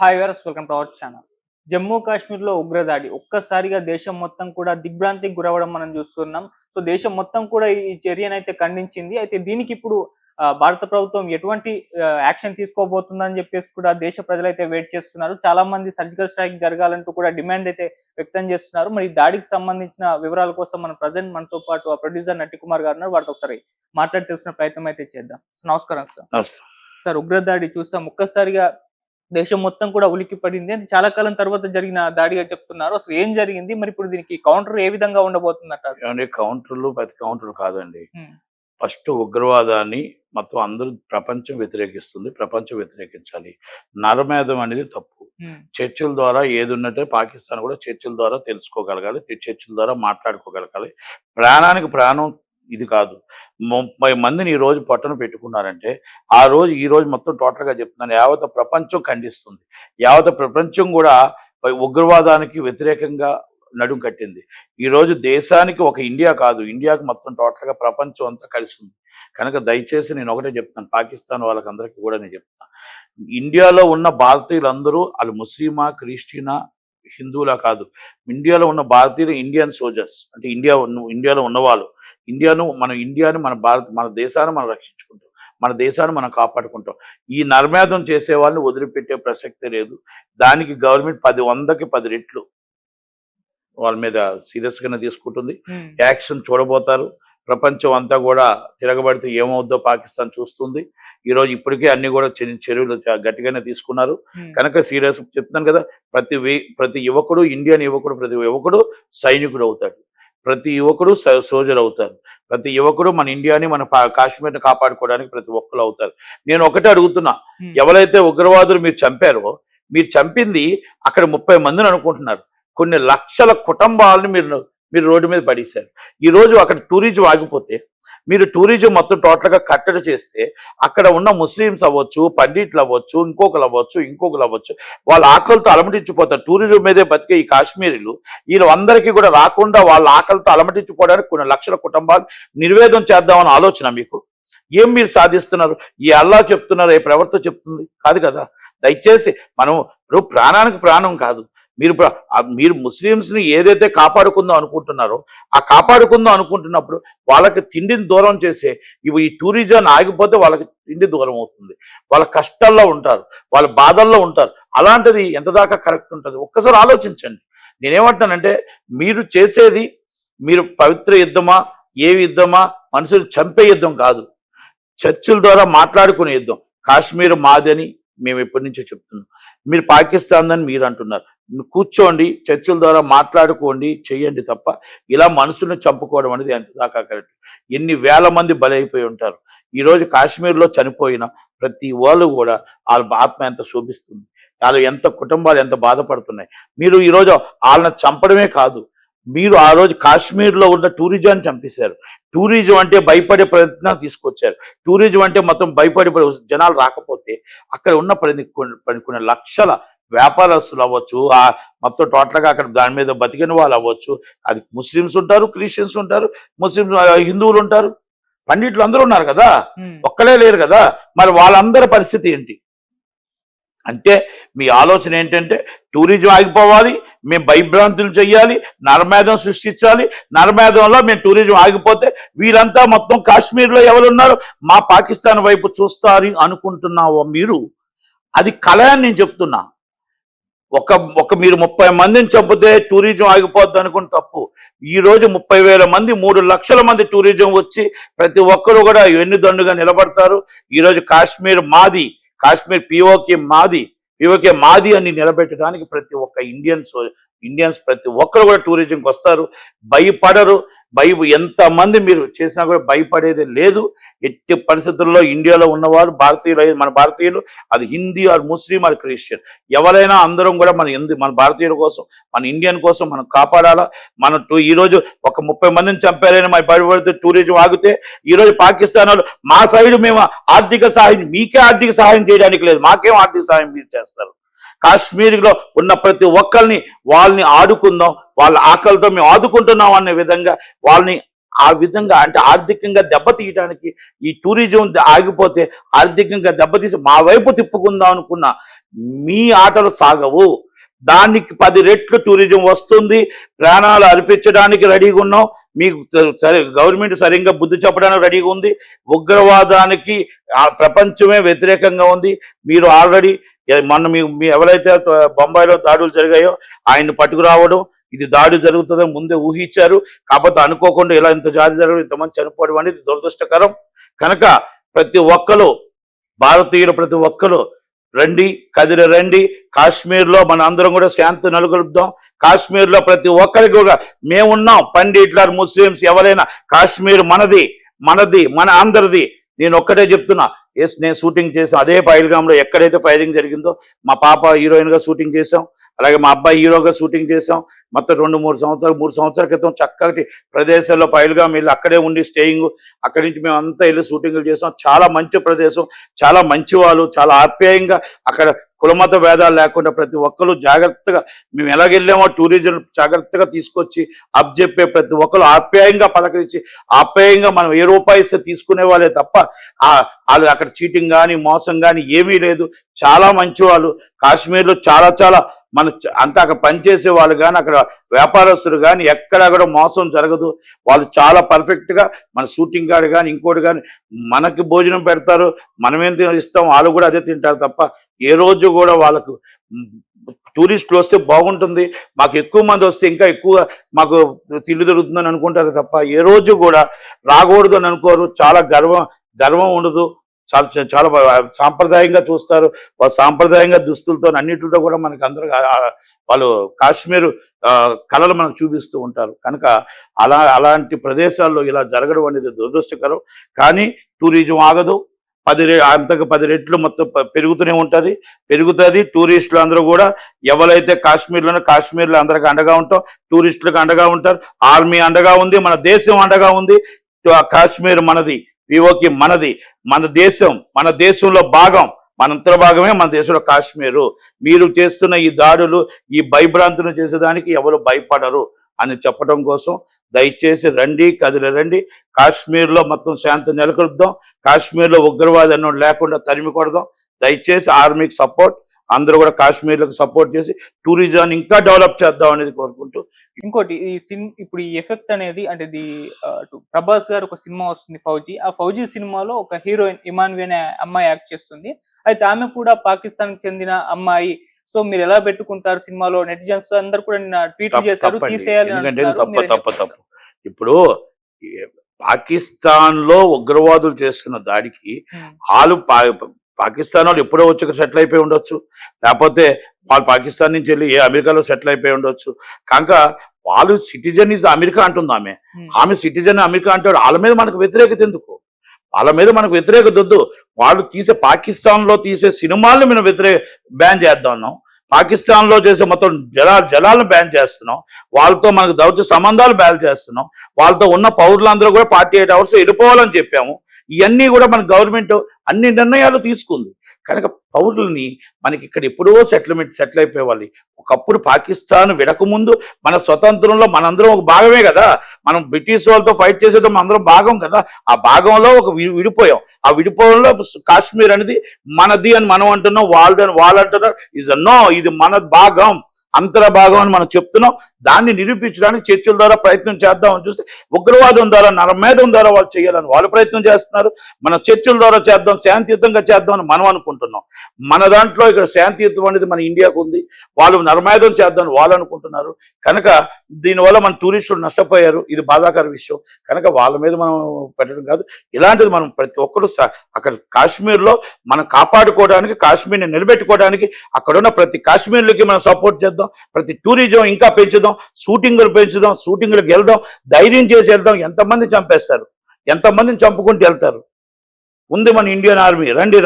Hi viewers, welcome to our channel. Jammu కాశ్మీర్‌లో ఉగ్రదాడి ఒక్కసారిగా దేశం మొత్తం కూడా దిగ్భ్రాంతికి గురవ్వడం మనం చూస్తున్నాం. సో, దేశం మొత్తం కూడా ఈ చర్యనైతే ఖండించింది. అయితే దీనికి ఇప్పుడు భారత ప్రభుత్వం ఎటువంటి యాక్షన్ తీసుకోబోతుందని చెప్పేసి కూడా దేశ ప్రజలైతే వెయిట్ చేస్తున్నారు. చాలా మంది సర్జికల్ స్ట్రైక్ జరగాలంటూ కూడా డిమాండ్ అయితే వ్యక్తం చేస్తున్నారు. మరి ఈ దాడికి సంబంధించిన వివరాల కోసం మనతో పాటు ప్రొడ్యూసర్ నట్టికుమార్ గారు ఉన్నారు. వారితో ఒకసారి మాట్లాడి తెలుసుకునే ప్రయత్నం అయితే చేద్దాం. నమస్కారం సార్. నమస్తే. సార్, ఉగ్రదాడి చూసాం. ఒక్కసారిగా దేశం మొత్తం కూడా ఉలిక్కిపడింది. అది చాలా కాలం తర్వాత జరిగిన దాడిగా చెప్తున్నారు. అసలు ఏం జరిగింది? మరి ఇప్పుడు దీనికి కౌంటర్ ఏ విధంగా ఉండబోతుందట? ఏమండి, కౌంటర్లు ప్రతి కౌంటర్ కాదండి. హ్మ్. ఫస్ట్ ఉగ్రవాదాన్ని మొత్తం అందరూ ప్రపంచం వ్యతిరేకిస్తుంది. ప్రపంచం వ్యతిరేకించాలి. నరమేధం అనేది తప్పు. చర్చల ద్వారా ఏది ఉన్నట్టే పాకిస్తాన్ కూడా చర్చల ద్వారా తెలుసుకోగలగాలి. చర్చల ద్వారా మాట్లాడుకోగలగాలి. ప్రాణానికి ప్రాణం ఇది కాదు. 30 మందిని ఈ రోజు పొట్టన పెట్టుకున్నారంటే ఈ రోజు మొత్తం టోటల్గా చెప్తున్నాను, యావత్ ప్రపంచం ఖండిస్తుంది. యావత్ ప్రపంచం కూడా ఉగ్రవాదానికి వ్యతిరేకంగా నడుం కట్టింది. ఈరోజు దేశానికి ఒక ఇండియా కాదు, ఇండియాకి మొత్తం టోటల్గా ప్రపంచం అంతా కలిసి ఉంది. కనుక దయచేసి నేను ఒకటే చెప్తాను, పాకిస్తాన్ వాళ్ళకందరికీ కూడా నేను చెప్తాను, ఇండియాలో ఉన్న భారతీయులందరూ వాళ్ళు ముస్లిమా, క్రిస్టియనా, హిందువులా కాదు. ఇండియాలో ఉన్న భారతీయులు ఇండియన్ సోల్జర్స్, అంటే ఇండియాలో ఉన్నవాళ్ళు. మన దేశాన్ని మనం రక్షించుకుంటాం, మన దేశాన్ని మనం కాపాడుకుంటాం. ఈ నర్మేధం చేసే వాళ్ళని వదిలిపెట్టే ప్రసక్తే లేదు. దానికి గవర్నమెంట్ 100కి 10 రెట్లు వాళ్ళ మీద సీరియస్గానే తీసుకుంటుంది. యాక్షన్ చూడబోతారు. ప్రపంచం అంతా కూడా తిరగబడితే ఏమవుద్దో పాకిస్తాన్ చూస్తుంది. ఈరోజు ఇప్పటికే అన్ని కూడా చర్యలు గట్టిగానే తీసుకున్నారు. కనుక సీరియస్ చెప్తున్నాను కదా, ప్రతి యువకుడు, ఇండియన్ యువకుడు, ప్రతి యువకుడు సైనికుడు అవుతాడు. ప్రతి యువకుడు సోల్జర్ అవుతారు. ప్రతి యువకుడు మన ఇండియాని, మన కాశ్మీర్ని కాపాడుకోవడానికి ప్రతి ఒక్కరు అవుతారు. నేను ఒకటే అడుగుతున్నా, ఎవరైతే ఉగ్రవాదులు మీరు చంపారో, మీరు చంపింది అక్కడ 30 మందిని అనుకుంటున్నారు. కొన్ని లక్షల కుటుంబాలను మీరు రోడ్డు మీద పడేశారు. ఈరోజు అక్కడ టూరిజం ఆగిపోతే, మీరు టూరిజం మొత్తం టోటల్గా కట్టడి చేస్తే, అక్కడ ఉన్న ముస్లిమ్స్ అవ్వచ్చు, పండిట్లు అవ్వచ్చు, ఇంకొకరు అవ్వచ్చు, వాళ్ళ ఆకలితో అలమటించిపోతారు. టూరిజం మీదే బతికే ఈ కాశ్మీరీలు వీళ్ళందరికీ కూడా రాకుండా వాళ్ళ ఆకలితో అలమటించిపోవడానికి కొన్ని లక్షల కుటుంబాలు నిర్వేదం చేద్దామని ఆలోచన మీకు? ఏం మీరు సాధిస్తున్నారు? ఈ అల్లా చెప్తున్నారు, ఏ ప్రవర్త చెప్తుంది? కాదు కదా. దయచేసి మనం ఇప్పుడు ప్రాణానికి ప్రాణం కాదు, మీరు ముస్లిమ్స్ని ఏదైతే కాపాడుకుందాం అనుకుంటున్నారో, ఆ కాపాడుకుందాం అనుకుంటున్నప్పుడు వాళ్ళకి తిండిని దూరం చేసే ఈ టూరిజం ఆగిపోతే వాళ్ళకి తిండి దూరం అవుతుంది. వాళ్ళ కష్టాల్లో ఉంటారు, వాళ్ళ బాధల్లో ఉంటారు. అలాంటిది ఎంత దాకా కరెక్ట్ ఉంటుంది? ఒక్కసారి ఆలోచించండి. నేనేమంటున్నానంటే, మీరు చేసేది మీరు పవిత్ర యుద్ధమా, ఏ యుద్ధమా, మనుషులు చంపే యుద్ధం కాదు, చర్చల ద్వారా మాట్లాడుకునే యుద్ధం. కాశ్మీర్ మాదని మేము ఎప్పటి నుంచో చెప్తున్నాం. మీరు పాకిస్తాన్ అని మీరు అంటున్నారు. కూర్చోండి, చర్చల ద్వారా మాట్లాడుకోండి, చెయ్యండి తప్ప ఇలా మనుషులను చంపుకోవడం అనేది ఎంత దాకా కరెక్ట్? ఎన్ని వేల మంది బలైపోయి ఉంటారు. ఈరోజు కాశ్మీర్లో చనిపోయిన ప్రతి వాళ్ళు కూడా వాళ్ళ ఆత్మ ఎంత శోభిస్తుంది, వాళ్ళు ఎంత కుటుంబాలు ఎంత బాధపడుతున్నాయి. మీరు ఈరోజు వాళ్ళని చంపడమే కాదు, మీరు ఆ రోజు కాశ్మీర్లో ఉన్న టూరిజాన్ని చంపేశారు. టూరిజం అంటే భయపడే ప్రయత్నం తీసుకొచ్చారు. టూరిజం అంటే మొత్తం భయపడే జనాలు రాకపోతే అక్కడ ఉన్న కొన్ని లక్షల వ్యాపారస్తులు అవ్వచ్చు, మొత్తం టోటల్గా అక్కడ దాని మీద బతికిన వాళ్ళు అవ్వచ్చు. అది ముస్లిమ్స్ ఉంటారు, క్రిస్టియన్స్ ఉంటారు, హిందువులు ఉంటారు, పండితులు అందరూ ఉన్నారు కదా, ఒక్కలే లేరు కదా. మరి వాళ్ళందరి పరిస్థితి ఏంటి అంటే, మీ ఆలోచన ఏంటంటే టూరిజం ఆగిపోవాలి, మేము భయభ్రాంతులు చెయ్యాలి, నరమేధం సృష్టించాలి. నరమేధంలో మేము టూరిజం ఆగిపోతే వీళ్ళంతా మొత్తం కాశ్మీర్లో ఎవరున్నారు మా పాకిస్తాన్ వైపు చూస్తారు అనుకుంటున్నావో మీరు? అది కళ అని నేను చెప్తున్నా. మీరు 30 మందిని చంపితే టూరిజం ఆగిపోద్ది అనుకుని తప్పు. ఈరోజు 30,000 మంది, 3 లక్షల మంది టూరిజం వచ్చి ప్రతి ఒక్కరు కూడా వెన్నుదండుగా నిలబడతారు. ఈరోజు కాశ్మీర్ మాది, కాశ్మీర్ పిఓకే మాది అని నిలబెట్టడానికి ప్రతి ఒక్క ఇండియన్స్ ప్రతి ఒక్కరు కూడా టూరిజంకి వస్తారు. భయపడరు. ఎంతమంది మీరు చేసినా కూడా భయపడేది లేదు. ఎట్టి పరిస్థితుల్లో ఇండియాలో ఉన్నవారు మన భారతీయులు, అది Hindi or Muslim or Christian, ఎవరైనా అందరం కూడా మన భారతీయుల కోసం, మన ఇండియన్ కోసం మనం కాపాడాలా. ఈరోజు ఒక 30 మందిని చంపారని మన భయపడితే టూరిజం ఆగితే, ఈరోజు పాకిస్తాన్ వాళ్ళు మా సైడ్ మేము ఆర్థిక సహాయం, మీకే ఆర్థిక సహాయం చేయడానికి లేదు, మాకేం ఆర్థిక సహాయం మీరు చేస్తారు? కాశ్మీర్లో ఉన్న ప్రతి ఒక్కరిని వాళ్ళని ఆడుకుందాం, వాళ్ళ ఆకలితో మేము ఆదుకుంటున్నాం అనే విధంగా వాళ్ళని ఆ విధంగా అంటే ఆర్థికంగా దెబ్బతీయడానికి ఈ టూరిజం ఆగిపోతే ఆర్థికంగా దెబ్బతీసి మా వైపు తిప్పుకుందాం అనుకున్న మీ ఆటలు సాగవు. దానికి 10 రెట్లు టూరిజం వస్తుంది. ప్రాణాలు అర్పించడానికి రెడీగా ఉన్నాం. మీకు సరే గవర్నమెంట్ సరిగ్గా బుద్ధి చెప్పడానికి రెడీగా ఉంది. ఉగ్రవాదానికి ఆ ప్రపంచమే వ్యతిరేకంగా ఉంది. మీరు ఆల్రెడీ మొన్న మీ ఎవరైతే బొంబాయిలో దాడులు జరిగాయో ఆయన్ని పట్టుకురావడం, ఇది దాడి జరుగుతుందని ముందే ఊహించారు. కాకపోతే అనుకోకుండా ఇలా ఇంత జాతి జరగడం, ఇంతమంది చనిపోవడం అనేది దురదృష్టకరం. కనుక ప్రతి ఒక్కరు భారతీయులు ప్రతి ఒక్కరు రండి, కదిలి రండి. కాశ్మీర్లో మన అందరం కూడా శాంతి నెలకొల్పుదాం. కాశ్మీర్లో ప్రతి ఒక్కరికి కూడా మేమున్నాం. పండిట్లర్, ముస్లిమ్స్ ఎవరైనా కాశ్మీర్ మనది, మనది, మన అందరిది. నేను ఒక్కటే చెప్తున్నా, ఎస్ నేను షూటింగ్ చేసాం అదే పహల్గామ్లో ఎక్కడైతే ఫైరింగ్ జరిగిందో. మా పాప హీరోయిన్గా షూటింగ్ చేసాం, అలాగే మా అబ్బాయి హీరోగా షూటింగ్ చేసాం. మొత్తం 3 సంవత్సరాల క్రితం చక్కటి ప్రదేశాల్లో పహల్గామ్ వెళ్ళి అక్కడే ఉండి స్టేయింగ్, అక్కడి నుంచి మేము అంతా వెళ్ళి షూటింగ్లు చేసాం. చాలా మంచి ప్రదేశం, చాలా మంచి వాళ్ళు, చాలా ఆప్యాయంగా అక్కడ కులమత భేదాలు లేకుండా ప్రతి ఒక్కరు జాగ్రత్తగా మేము ఎలాగెళ్ళామో టూరిజం జాగ్రత్తగా తీసుకొచ్చి అప్పచెప్పే ప్రతి ఒక్కరు ఆప్యాయంగా పలకరించి ఆప్యాయంగా మనం ఏ రూపాయి ఇస్తే తీసుకునే వాళ్ళే తప్ప వాళ్ళు అక్కడ చీటింగ్ కానీ మోసం కానీ ఏమీ లేదు. చాలా మంచి వాళ్ళు. కాశ్మీర్లో చాలా మన అంతా అక్కడ పనిచేసే వాళ్ళు కానీ అక్కడ వ్యాపారస్తులు కానీ ఎక్కడ కూడా మోసం జరగదు. వాళ్ళు చాలా పర్ఫెక్ట్గా మన షూటింగ్ గార్డు కానీ ఇంకోటి కానీ మనకి భోజనం పెడతారు, మనమేం ఇస్తాం వాళ్ళు కూడా అదే తింటారు తప్ప ఏ రోజు కూడా వాళ్ళకు టూరిస్టులు వస్తే బాగుంటుంది, మాకు ఎక్కువ మంది వస్తే ఇంకా ఎక్కువ మాకు తిండి దొరుకుతుందని అనుకుంటారు తప్ప ఏ రోజు కూడా రాకూడదు అని అనుకోరు. చాలా గర్వం ఉండదు. చాలా సాంప్రదాయంగా చూస్తారు. వాళ్ళు సాంప్రదాయంగా దుస్తులతో అన్నిటితో కూడా మనకి అందరూ వాళ్ళు కాశ్మీర్ కళలు మనకు చూపిస్తూ ఉంటారు. కనుక అలాంటి ప్రదేశాల్లో ఇలా జరగడం అనేది దురదృష్టకరం. కానీ టూరిజం ఆగదు. 10 రెట్లు మొత్తం పెరుగుతూనే పెరుగుతుంది. టూరిస్టులు అందరూ కూడా ఎవరైతే కాశ్మీర్లో అందరికి అండగా ఉంటాం, టూరిస్టులకు అండగా ఉంటారు. ఆర్మీ అండగా ఉంది, మన దేశం అండగా ఉంది. కాశ్మీర్ మనది, పిఓకి మనది, మన దేశంలో భాగం, మనంతర భాగమే మన దేశంలో కాశ్మీరు. మీరు చేస్తున్న ఈ దాడులు, ఈ భయభ్రాంతులు చేసేదానికి ఎవరు భయపడరు అని చెప్పడం కోసం దయచేసి రండి, కదిలి రండి. కాశ్మీర్లో మొత్తం శాంతి నెలకొల్పుదాం. కాశ్మీర్లో ఉగ్రవాది అన్నోడు లేకుండా తరిమి కొడదాం. దయచేసి ఆర్మీకి సపోర్ట్, అందరూ కూడా కాశ్మీర్లకు సపోర్ట్ చేసి టూరిజాన్ని ఇంకా డెవలప్ చేద్దాం అనేది కోరుకుంటూ. ఇంకోటి ఇప్పుడు ఈ ఎఫెక్ట్ అనేది అంటే ప్రభాస్ గారు ఒక సినిమా వస్తుంది ఫౌజీ. ఆ ఫౌజీ సినిమాలో ఒక హీరోయిన్ ఇమాన్వి అనే అమ్మాయి యాక్ట్ చేస్తుంది. అయితే ఆమె కూడా పాకిస్తాన్ కి చెందిన అమ్మాయి. సో మీరు ఎలా పెట్టుకుంటారు సినిమాలో? నెటిజన్స్ అందరు కూడా ట్వీట్ చేశారు తీసేయాలి. తప్పు. ఇప్పుడు పాకిస్తాన్ లో ఉగ్రవాదులు చేస్తున్న దాడికి వాళ్ళు పాకిస్తాన్ వాళ్ళు ఎప్పుడో వచ్చి సెటిల్ అయిపోయి ఉండొచ్చు, లేకపోతే వాళ్ళు పాకిస్తాన్ నుంచి వెళ్ళి అమెరికాలో సెటిల్ అయిపోయి ఉండొచ్చు. కనుక వాళ్ళు సిటిజన్ ఇస్ అమెరికా అంటుంది ఆమె సిటిజన్ అమెరికా అంటే వాళ్ళ మీద మనకు వ్యతిరేకత ఎందుకు? వాళ్ళ మీద మనకు వ్యతిరేకత వద్దు. వాళ్ళు పాకిస్తాన్లో తీసే సినిమాలను మనం బ్యాన్ చేద్దాం అన్నాం. పాకిస్తాన్లో చేసే మొత్తం జలాలను బ్యాన్ చేస్తున్నాం. వాళ్ళతో మనకు దౌత్య సంబంధాలు బ్యాన్ చేస్తున్నాం. వాళ్ళతో ఉన్న పౌరులందరూ కూడా 48 hours వెళ్ళిపోవాలని చెప్పాము. ఇవన్నీ కూడా మన గవర్నమెంట్ అన్ని నిర్ణయాలు తీసుకుంది. కనుక పౌరుల్ని మనకి ఇక్కడ ఎప్పుడో సెటిల్ అయిపోయేవాళ్ళు. ఒకప్పుడు పాకిస్తాన్ విడకముందు మన స్వతంత్రంలో మనందరం ఒక భాగమే కదా. మనం బ్రిటిష్ వాళ్ళతో ఫైట్ చేసేదో మనందరం భాగం కదా. ఆ భాగంలో ఒక విడిపోయాం. ఆ విడిపోవడంలో కాశ్మీర్ అనేది మనది అని మనం అంటున్నాం, వాళ్ళు అంటున్నారు ఇది మన భాగం, అంతర భాగం అని మనం చెప్తున్నాం. దాన్ని నిరూపించడానికి చర్చల ద్వారా ప్రయత్నం చేద్దామని చూస్తే ఉగ్రవాదం ద్వారా నరమేధం ద్వారా వాళ్ళు చేయాలని వాళ్ళు ప్రయత్నం చేస్తున్నారు. మన చర్చల ద్వారా చేద్దాం, శాంతియుతంగా చేద్దామని మనం అనుకుంటున్నాం. మన దాంట్లో ఇక్కడ శాంతియుతం అనేది మన ఇండియాకు ఉంది. వాళ్ళు నరమేధం చేద్దామని వాళ్ళు అనుకుంటున్నారు. కనుక దీనివల్ల మన టూరిస్టులు నష్టపోయారు. ఇది బాధాకర విషయం. కనుక వాళ్ళ మీద మనం పెట్టడం కాదు. ఇలాంటిది మనం ప్రతి ఒక్కరు అక్కడ కాశ్మీర్లో మనం కాపాడుకోవడానికి, కాశ్మీర్ని నిలబెట్టుకోవడానికి అక్కడున్న ప్రతి కాశ్మీర్లకి మనం సపోర్ట్ చేద్దాం. ప్రతి టూరిజం ఇంకా పెంచుదాం, షూటింగ్లు పెంచుదాం, షూటింగ్లకు వెళ్దాం, ధైర్యం చేసి వెళ్దాం. ఎంతమంది చంపేస్తారు, ఎంతమందిని చంపుకుంటూ వెళ్తారు. ఉంది మన ఇండియన్ ఆర్మీ. రండి.